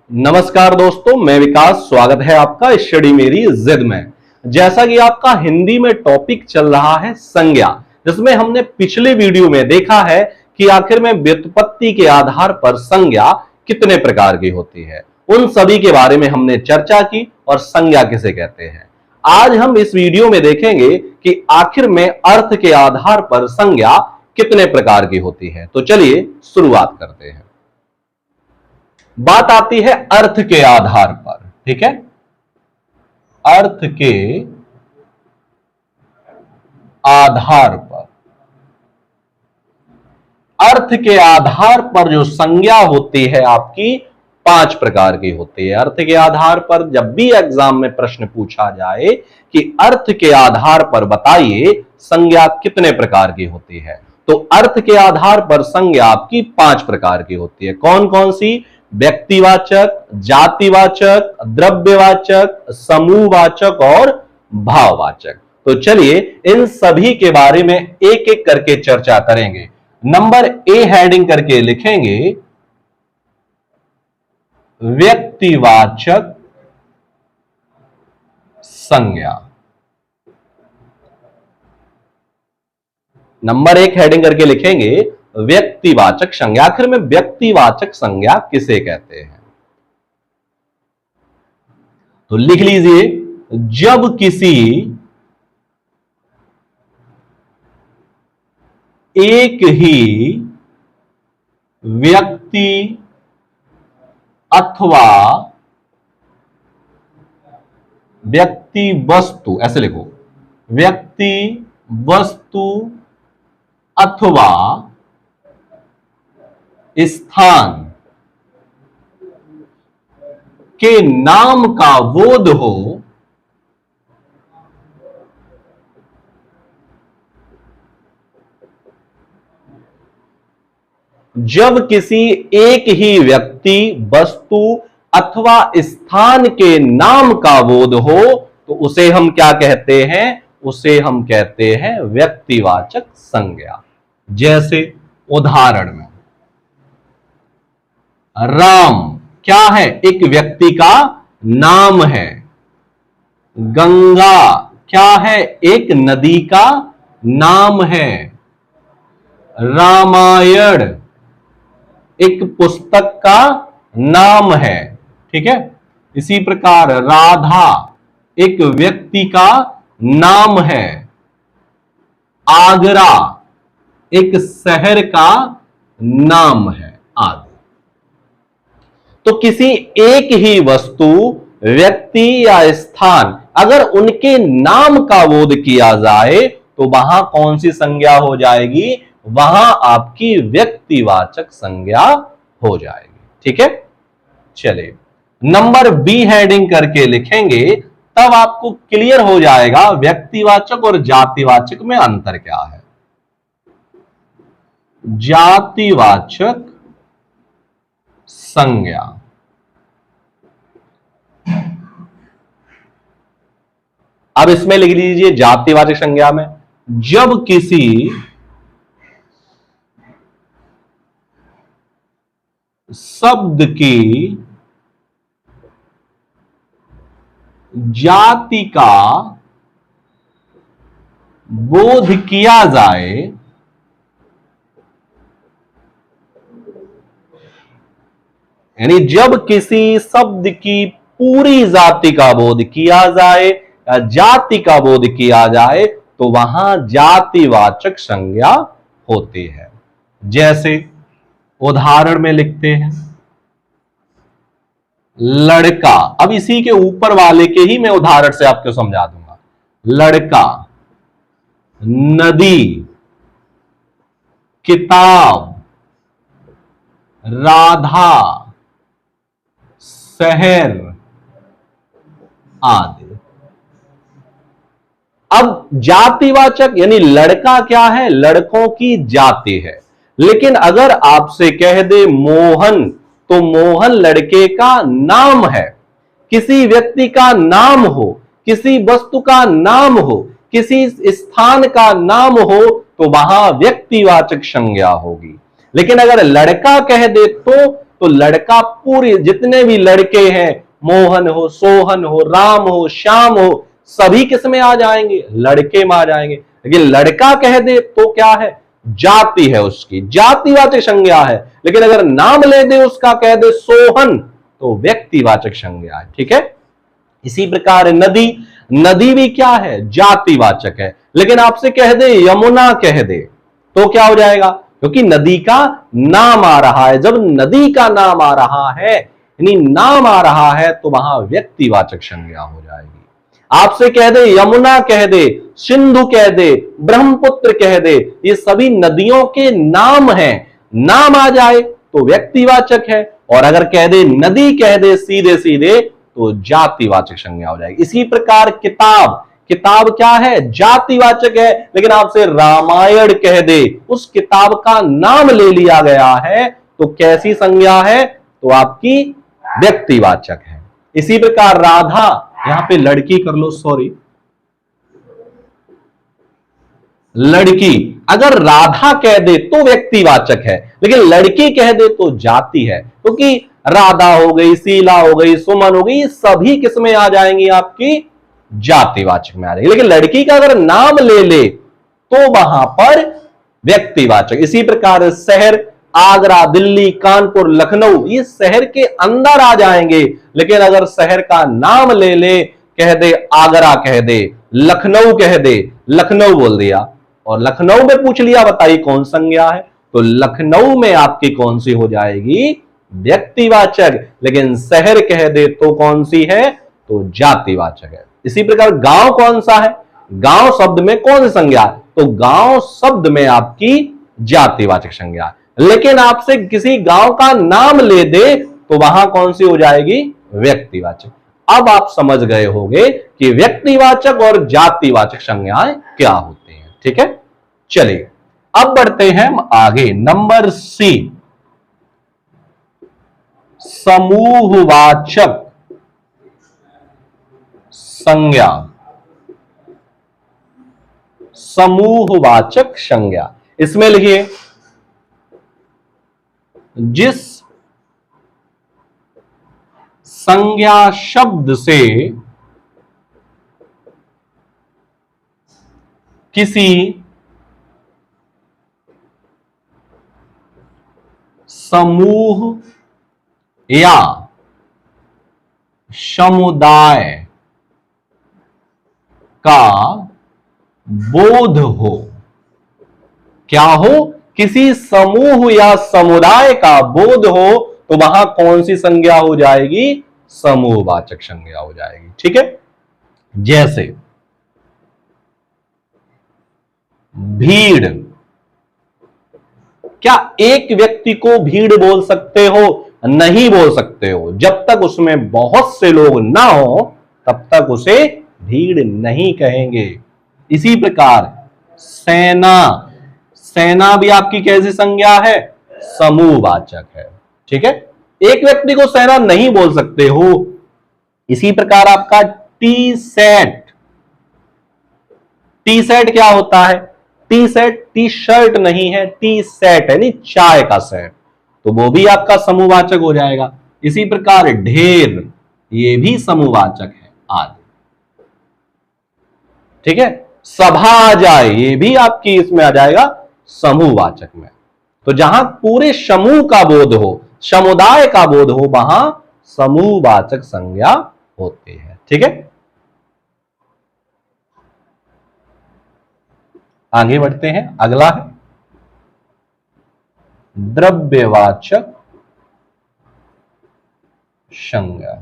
नमस्कार दोस्तों, मैं विकास। स्वागत है आपका स्टडी मेरी जिद में। जैसा कि आपका हिंदी में टॉपिक चल रहा है संज्ञा, जिसमें हमने पिछले वीडियो में देखा है कि आखिर में व्युत्पत्ति के आधार पर संज्ञा कितने प्रकार की होती है। उन सभी के बारे में हमने चर्चा की और संज्ञा किसे कहते हैं। आज हम इस वीडियो में देखेंगे कि आखिर में अर्थ के आधार पर संज्ञा कितने प्रकार की होती है। तो चलिए शुरुआत करते हैं। बात आती है अर्थ के आधार पर, ठीक है। अर्थ के आधार पर, अर्थ के आधार पर जो संज्ञा होती है आपकी 5 प्रकार की होती है। अर्थ के आधार पर जब भी एग्जाम में प्रश्न पूछा जाए कि अर्थ के आधार पर बताइए संज्ञा कितने प्रकार की होती है, तो अर्थ के आधार पर संज्ञा आपकी 5 प्रकार की होती है। कौन कौन सी? व्यक्तिवाचक, जातिवाचक, द्रव्यवाचक, समूहवाचक और भाववाचक। तो चलिए इन सभी के बारे में एक एक करके चर्चा करेंगे। नंबर ए हेडिंग करके लिखेंगे व्यक्तिवाचक संज्ञा। नंबर 1 हेडिंग करके लिखेंगे व्यक्तिवाचक संज्ञा। आखिर में व्यक्तिवाचक संज्ञा किसे कहते हैं? तो लिख लीजिए, जब किसी एक ही व्यक्ति अथवा व्यक्ति वस्तु, ऐसे लिखो, व्यक्ति वस्तु अथवा स्थान के नाम का बोध हो, जब किसी एक ही व्यक्ति, वस्तु अथवा स्थान के नाम का बोध हो तो उसे हम क्या कहते हैं? उसे हम कहते हैं व्यक्तिवाचक संज्ञा। जैसे उदाहरण में राम क्या है? एक व्यक्ति का नाम है। गंगा क्या है? एक नदी का नाम है। रामायण एक पुस्तक का नाम है, ठीक है। इसी प्रकार राधा एक व्यक्ति का नाम है। आगरा एक शहर का नाम है आदि। तो किसी एक ही वस्तु, व्यक्ति या स्थान अगर उनके नाम का बोध किया जाए तो वहां कौन सी संज्ञा हो जाएगी? वहां आपकी व्यक्तिवाचक संज्ञा हो जाएगी, ठीक है। चलिए नंबर बी हेडिंग करके लिखेंगे, तब आपको क्लियर हो जाएगा व्यक्तिवाचक और जातिवाचक में अंतर क्या है। जातिवाचक संज्ञा, अब इसमें लिख लीजिए जातिवाचक संज्ञा में जब किसी शब्द की जाति का बोध किया जाए, यानी जब किसी शब्द की पूरी जाति का बोध किया जाए या जाति का बोध किया जाए तो वहां जातिवाचक संज्ञा होती है। जैसे उदाहरण में लिखते हैं लड़का। अब इसी के ऊपर वाले के ही मैं उदाहरण से आपको समझा दूंगा। लड़का, नदी, किताब, राधा, शहर आदि। अब जातिवाचक यानी लड़का क्या है? लड़कों की जाति है। लेकिन अगर आपसे कह दे मोहन, तो मोहन लड़के का नाम है। किसी व्यक्ति का नाम हो, किसी वस्तु का नाम हो, किसी स्थान का नाम हो तो वहां व्यक्तिवाचक संज्ञा होगी। लेकिन अगर लड़का कह दे तो तो लड़का पूरे जितने भी लड़के हैं, मोहन हो, सोहन हो, राम हो, श्याम हो, सभी किस में आ जाएंगे? लड़के में आ जाएंगे। लेकिन लड़का कह दे तो क्या है? जाति है, उसकी जातिवाचक संज्ञा है। लेकिन अगर नाम ले दे उसका, कह दे सोहन, तो व्यक्तिवाचक संज्ञा है। ठीक है। इसी प्रकार नदी, नदी भी क्या है? जातिवाचक है। लेकिन आपसे कह दे यमुना कह दे तो क्या हो जाएगा? क्योंकि नदी का नाम आ रहा है। जब नदी का नाम आ रहा है, यानी नाम आ रहा है, तो वहां व्यक्तिवाचक संज्ञा हो जाएगी। आपसे कह दे यमुना कह दे, सिंधु कह दे, ब्रह्मपुत्र कह दे, ये सभी नदियों के नाम हैं। नाम आ जाए तो व्यक्तिवाचक है, और अगर कह दे नदी कह दे सीधे सीधे तो जातिवाचक संज्ञा हो जाएगी। इसी प्रकार किताब, किताब क्या है? जातिवाचक है। लेकिन आपसे रामायण कह दे, उस किताब का नाम ले लिया गया है, तो कैसी संज्ञा है? तो आपकी व्यक्तिवाचक है। इसी प्रकार राधा, यहां पे लड़की कर लो, सॉरी, लड़की, अगर राधा कह दे तो व्यक्तिवाचक है, लेकिन लड़की कह दे तो जाति है। क्योंकि राधा हो गई, शीला हो गई, सुमन हो गई, ये सभी किस में आ जाएंगी? आपकी जातिवाचक में आ जाएगी। लेकिन लड़की का अगर नाम ले ले तो वहां पर व्यक्तिवाचक। इसी प्रकार शहर, आगरा, दिल्ली, कानपुर, लखनऊ, ये शहर के अंदर आ जाएंगे। लेकिन अगर शहर का नाम ले ले, कह दे आगरा कह दे, लखनऊ कह दे, लखनऊ बोल दिया, और लखनऊ में पूछ लिया बताइए कौन संज्ञा है, तो लखनऊ में आपकी कौन सी हो जाएगी? व्यक्तिवाचक। लेकिन शहर कह दे तो कौन सी है? तो जातिवाचक है। इसी प्रकार गांव कौन सा है? गांव शब्द में कौन सी संज्ञा है? तो गांव शब्द में आपकी जातिवाचक संज्ञा है। लेकिन आपसे किसी गांव का नाम ले दे तो वहां कौन सी हो जाएगी? व्यक्तिवाचक। अब आप समझ गए होंगे कि व्यक्तिवाचक और जातिवाचक संज्ञाएं क्या होती हैं। ठीक है, चलिए अब बढ़ते हैं हम आगे। नंबर सी, समूहवाचक संज्ञा। समूहवाचक संज्ञा, इसमें लिखिए जिस संज्ञा शब्द से किसी समूह या समुदाय का बोध हो। क्या हो? किसी समूह या समुदाय का बोध हो तो वहां कौन सी संज्ञा हो जाएगी? समूहवाचक संज्ञा हो जाएगी। ठीक है, जैसे भीड़, क्या एक व्यक्ति को भीड़ बोल सकते हो? नहीं बोल सकते हो। जब तक उसमें बहुत से लोग ना हो तब तक उसे भीड़ नहीं कहेंगे। इसी प्रकार सेना, सेना भी आपकी कैसी संज्ञा है? समूहवाचक है। ठीक है, एक व्यक्ति को सेना नहीं बोल सकते हो। इसी प्रकार आपका टी सेट, टी सेट क्या होता है? टी सेट टी शर्ट नहीं है, टी सेट है, नहीं चाय का सेट, तो वो भी आपका समूहवाचक हो जाएगा। इसी प्रकार ढेर, ये भी समूहवाचक है, आदि। ठीक है, सभा आ जाए, ये भी आपकी इसमें आ जाएगा समूहवाचक में। तो जहां पूरे समूह का बोध हो, समुदाय का बोध हो, वहां समूहवाचक संज्ञा होती है। ठीक है, आगे बढ़ते हैं। अगला है द्रव्यवाचक संज्ञा।